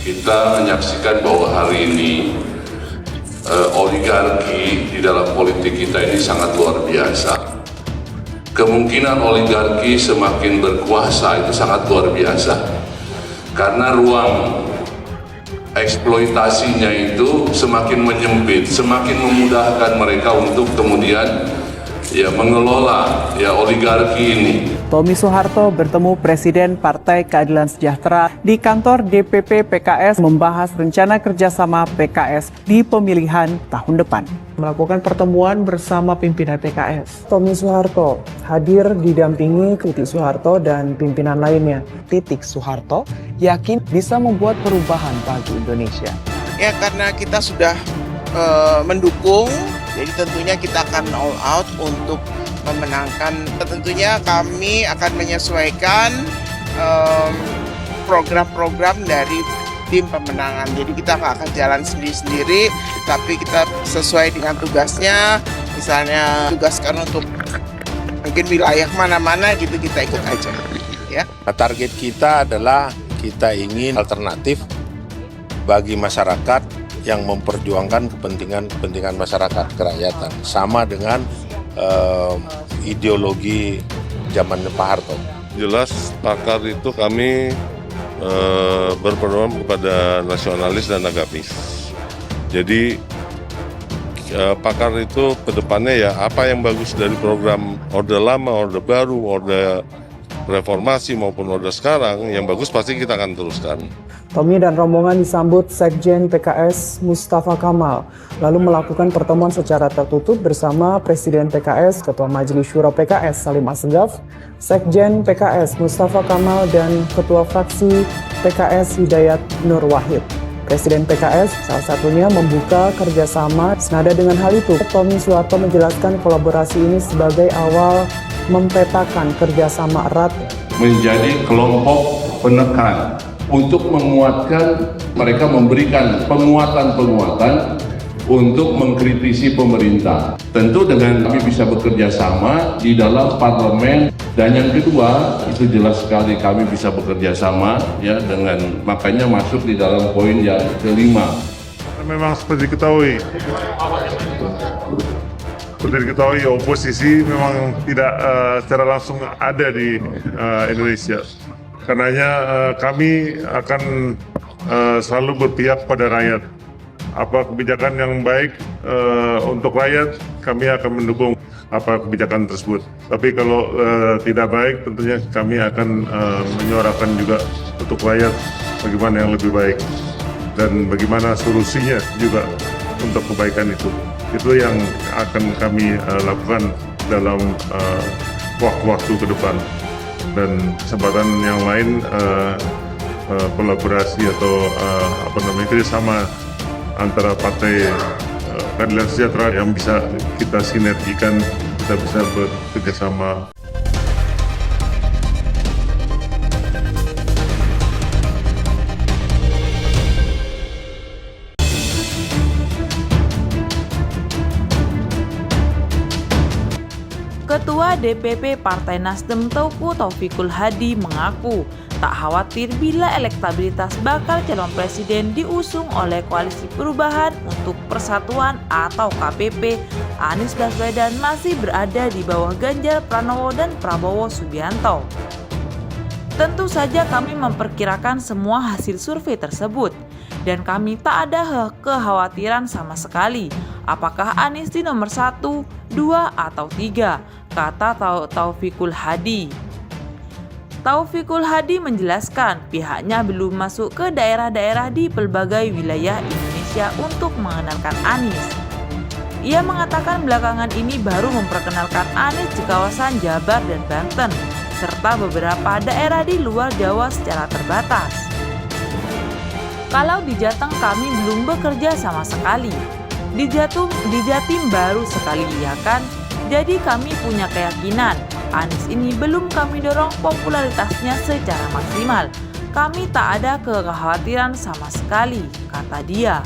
Kita menyaksikan bahwa hari ini oligarki di dalam politik kita ini sangat luar biasa. Kemungkinan oligarki semakin berkuasa itu sangat luar biasa. Karena ruang eksploitasinya itu semakin menyempit, semakin memudahkan mereka untuk kemudian mengelola oligarki ini. Tommy Soeharto bertemu Presiden Partai Keadilan Sejahtera di kantor DPP PKS membahas rencana kerjasama PKS di pemilihan tahun depan. Melakukan pertemuan bersama pimpinan PKS. Tommy Soeharto hadir didampingi Titik Soeharto dan pimpinan lainnya. Titik Soeharto yakin bisa membuat perubahan bagi Indonesia. Ya, karena kita sudah mendukung, jadi tentunya kita akan all out untuk memenangkan. Tentunya kami akan menyesuaikan program-program dari tim pemenangan. Jadi kita nggak akan jalan sendiri-sendiri, tapi kita sesuai dengan tugasnya. Misalnya tugaskan untuk mungkin wilayah mana-mana gitu, kita ikut aja. Ya. Target kita adalah kita ingin alternatif bagi masyarakat yang memperjuangkan kepentingan masyarakat kerakyatan, sama dengan ideologi zaman Pak Harto. Jelas pakar itu kami berpedoman kepada nasionalis dan agamis. Jadi pakar itu kedepannya apa yang bagus dari program Orde Lama, Orde Baru, Orde Reformasi maupun Orde sekarang, yang bagus pasti kita akan teruskan. Tommy dan rombongan disambut Sekjen PKS Mustafa Kamal, lalu melakukan pertemuan secara tertutup bersama Presiden PKS, Ketua Majelis Syuro PKS Salim Assegaf, Sekjen PKS Mustafa Kamal, dan Ketua Fraksi PKS Hidayat Nur Wahid. Presiden PKS salah satunya membuka kerjasama. Senada dengan hal itu, Tommy Soeharto menjelaskan kolaborasi ini sebagai awal mempetakan kerjasama erat Menjadi kelompok penekan untuk menguatkan, mereka memberikan penguatan-penguatan untuk mengkritisi pemerintah. Tentu dengan kami bisa bekerja sama di dalam parlemen. Dan yang kedua, itu jelas sekali kami bisa bekerja sama dengan, makanya masuk di dalam poin yang kelima. Memang seperti diketahui oposisi memang tidak secara langsung ada di Indonesia. Karenanya kami akan selalu berpihak pada rakyat. Apa kebijakan yang baik untuk rakyat, kami akan mendukung apa kebijakan tersebut. Tapi kalau tidak baik, tentunya kami akan menyuarakan juga untuk rakyat bagaimana yang lebih baik dan bagaimana solusinya juga untuk kebaikan itu. Itu yang akan kami lakukan dalam waktu ke depan. Dan kesempatan yang lain kolaborasi atau kerjasama antara Partai Keadilan Sejahtera yang bisa kita sinergikan, kita bisa bekerja sama. Ketua DPP Partai Nasdem Teuku Taufikul Hadi mengaku tak khawatir bila elektabilitas bakal calon presiden diusung oleh Koalisi Perubahan untuk Persatuan atau KPP, Anies Baswedan masih berada di bawah Ganjar Pranowo dan Prabowo Subianto. Tentu saja kami memperkirakan semua hasil survei tersebut dan kami tak ada kekhawatiran sama sekali apakah Anies di nomor 1, 2, atau 3, kata Taufikul Hadi. Taufikul Hadi menjelaskan pihaknya belum masuk ke daerah-daerah di berbagai wilayah Indonesia untuk mengenalkan Anies. Ia mengatakan belakangan ini baru memperkenalkan Anies di kawasan Jabar dan Banten, serta beberapa daerah di luar Jawa secara terbatas. Kalau di Jateng kami belum bekerja sama sekali. Di Jatim baru sekali iya kan? Jadi kami punya keyakinan Anies ini belum kami dorong popularitasnya secara maksimal. Kami tak ada kekhawatiran sama sekali, kata dia.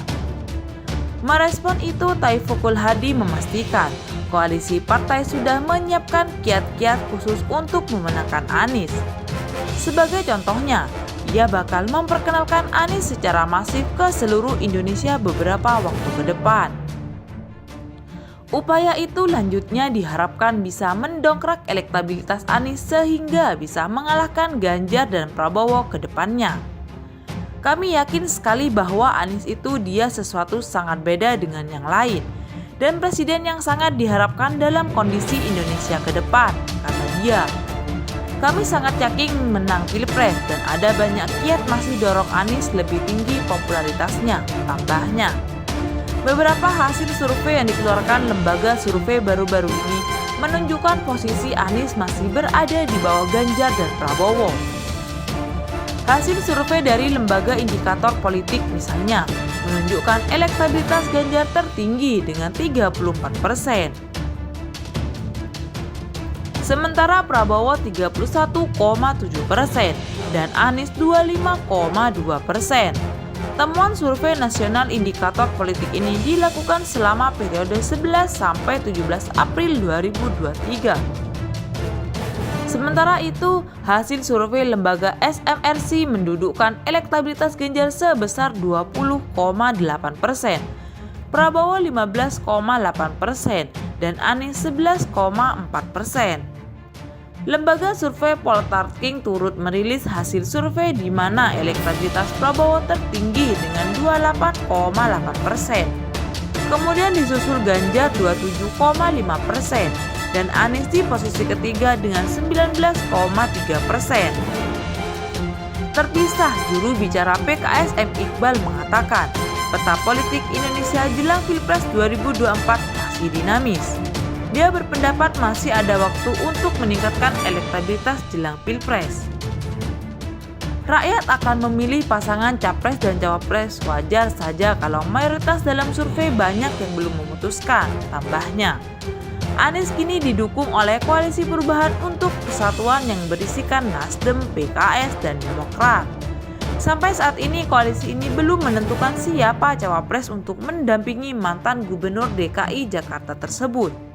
Merespon itu, Taufikul Hadi memastikan koalisi partai sudah menyiapkan kiat-kiat khusus untuk memenangkan Anies. Sebagai contohnya, ia bakal memperkenalkan Anies secara masif ke seluruh Indonesia beberapa waktu ke depan. Upaya itu lanjutnya diharapkan bisa mendongkrak elektabilitas Anies sehingga bisa mengalahkan Ganjar dan Prabowo ke depannya. Kami yakin sekali bahwa Anies itu dia sesuatu sangat beda dengan yang lain dan presiden yang sangat diharapkan dalam kondisi Indonesia ke depan, kata dia. Kami sangat yakin menang Pilpres dan ada banyak kiat masih dorong Anies lebih tinggi popularitasnya, tambahnya. Beberapa hasil survei yang dikeluarkan lembaga survei baru-baru ini menunjukkan posisi Anies masih berada di bawah Ganjar dan Prabowo. Hasil survei dari lembaga indikator politik misalnya menunjukkan elektabilitas Ganjar tertinggi dengan 34%. Sementara Prabowo 31,7% dan Anies 25,2%. Temuan survei nasional indikator politik ini dilakukan selama periode 11 sampai 17 April 2023. Sementara itu, hasil survei lembaga SMRC mendudukkan elektabilitas Ganjar sebesar 20,8%, Prabowo 15,8%, dan Anies 11,4%. Lembaga survei Poltranking turut merilis hasil survei di mana elektabilitas Prabowo tertinggi dengan 28,8%. Kemudian disusul Ganjar 27,5% dan Anies di posisi ketiga dengan 19,3%. Terpisah, juru bicara PKS M. Iqbal mengatakan, peta politik Indonesia jelang Pilpres 2024 masih dinamis. Dia berpendapat masih ada waktu untuk meningkatkan elektabilitas jelang Pilpres. Rakyat akan memilih pasangan capres dan cawapres, wajar saja kalau mayoritas dalam survei banyak yang belum memutuskan, tambahnya. Anies kini didukung oleh Koalisi Perubahan untuk Persatuan yang berisikan Nasdem, PKS, dan Demokrat. Sampai saat ini koalisi ini belum menentukan siapa cawapres untuk mendampingi mantan Gubernur DKI Jakarta tersebut.